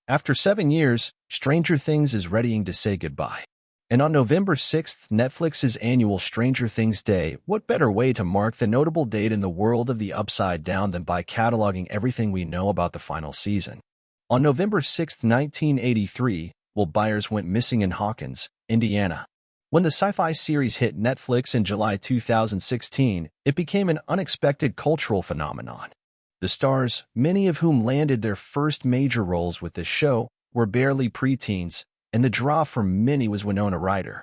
After 7 years, Stranger Things is readying to say goodbye. And on November 6th, Netflix's annual Stranger Things Day, what better way to mark the notable date in the world of the Upside Down than by cataloging everything we know about the final season? On November 6, 1983, Byers went missing in Hawkins, Indiana. When the sci-fi series hit Netflix in July 2016, it became an unexpected cultural phenomenon. The stars, many of whom landed their first major roles with this show, were barely preteens, and the draw for many was Winona Ryder.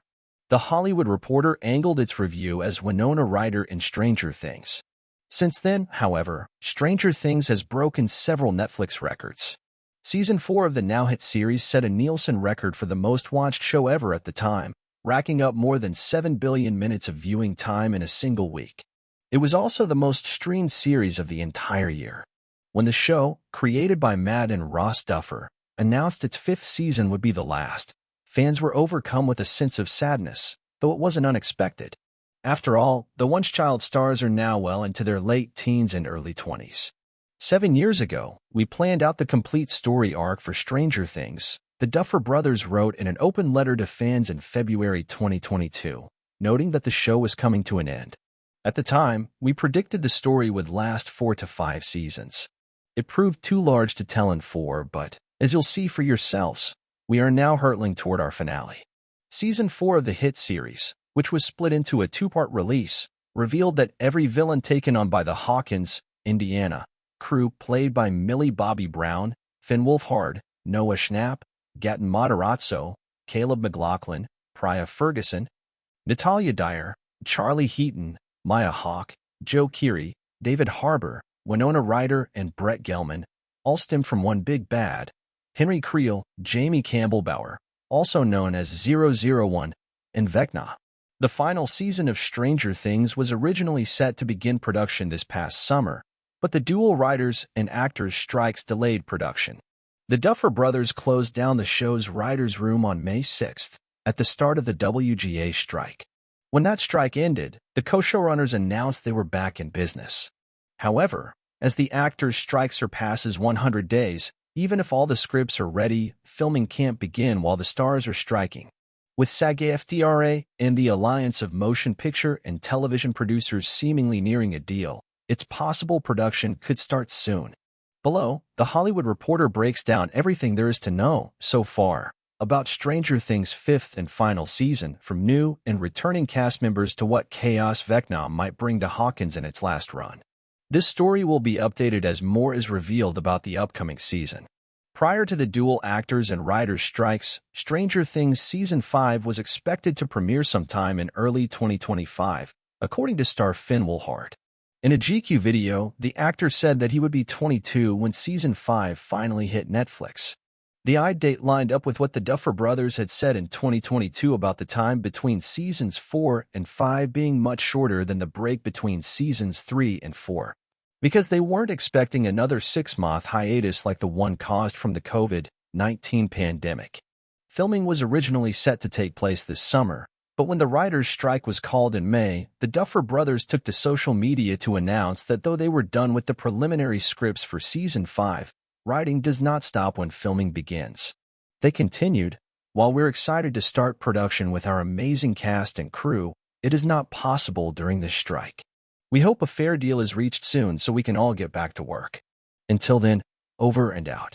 The Hollywood Reporter angled its review as Winona Ryder in Stranger Things. Since then, however, Stranger Things has broken several Netflix records. Season 4 of the now-hit series set a Nielsen record for the most-watched show ever at the time, racking up more than 7 billion minutes of viewing time in a single week. It was also the most streamed series of the entire year. When the show, created by Matt and Ross Duffer, announced its 5th season would be the last, fans were overcome with a sense of sadness, though it wasn't unexpected. After all, the once-child stars are now well into their late teens and early 20s. 7 years ago, we planned out the complete story arc for Stranger Things, the Duffer brothers wrote in an open letter to fans in February 2022, noting that the show was coming to an end. At the time, we predicted the story would last 4 to 5 seasons. It proved too large to tell in 4, but, as you'll see for yourselves, we are now hurtling toward our finale. Season 4 of the hit series, which was split into a 2-part release, revealed that every villain taken on by the Hawkins, Indiana, crew played by Millie Bobby Brown, Finn Wolfhard, Noah Schnapp, Gaten Matarazzo, Caleb McLaughlin, Priya Ferguson, Natalia Dyer, Charlie Heaton, Maya Hawke, Joe Keery, David Harbour, Winona Ryder, and Brett Gelman, all stemmed from one big bad, Henry Creel, Jamie Campbell-Bower, also known as 001, and Vecna. The final season of Stranger Things was originally set to begin production this past summer, but the dual writers and actors strikes delayed production. The Duffer brothers closed down the show's writers' room on May 6th, at the start of the WGA strike. When that strike ended, the co-showrunners announced they were back in business. However, as the actors' strike surpasses 100 days, even if all the scripts are ready, filming can't begin while the stars are striking. With SAG-AFTRA and the Alliance of Motion Picture and Television Producers seemingly nearing a deal, it's possible production could start soon. Below, The Hollywood Reporter breaks down everything there is to know, so far, about Stranger Things' 5th and final season, from new and returning cast members to what chaos Vecna might bring to Hawkins in its last run. This story will be updated as more is revealed about the upcoming season. Prior to the dual actors and writers' strikes, Stranger Things Season 5 was expected to premiere sometime in early 2025, according to star Finn Wolfhard. In a GQ video, the actor said that he would be 22 when Season 5 finally hit Netflix. The date lined up with what the Duffer brothers had said in 2022 about the time between Seasons 4 and 5 being much shorter than the break between Seasons 3 and 4. Because they weren't expecting another 6-month hiatus like the one caused from the COVID-19 pandemic. Filming was originally set to take place this summer, but when the writers' strike was called in May, the Duffer brothers took to social media to announce that though they were done with the preliminary scripts for Season 5, writing does not stop when filming begins. They continued, "While we're excited to start production with our amazing cast and crew, it is not possible during this strike. We hope a fair deal is reached soon so we can all get back to work. Until then, over and out."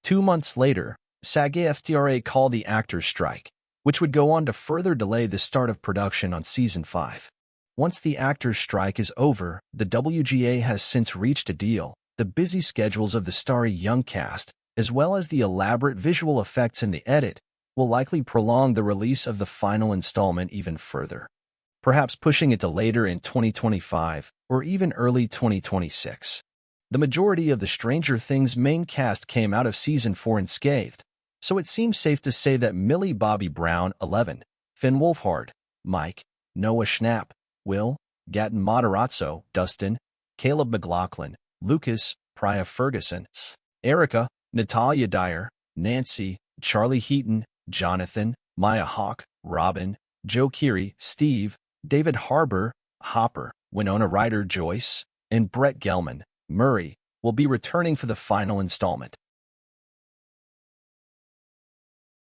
2 months later, SAG-AFTRA called the actors' strike, which would go on to further delay the start of production on Season 5. Once the actors' strike is over, the WGA has since reached a deal. The busy schedules of the starry young cast, as well as the elaborate visual effects in the edit, will likely prolong the release of the final installment even further, perhaps pushing it to later in 2025 or even early 2026. The majority of the Stranger Things main cast came out of Season 4 unscathed, so it seems safe to say that Millie Bobby Brown, 11, Finn Wolfhard, Mike, Noah Schnapp, Will, Gaten Matarazzo, Dustin, Caleb McLaughlin, Lucas, Priya Ferguson, Erica, Natalia Dyer, Nancy, Charlie Heaton, Jonathan, Maya Hawke, Robin, Joe Keery, Steve, David Harbour, Hopper, Winona Ryder, Joyce, and Brett Gelman, Murray, will be returning for the final installment.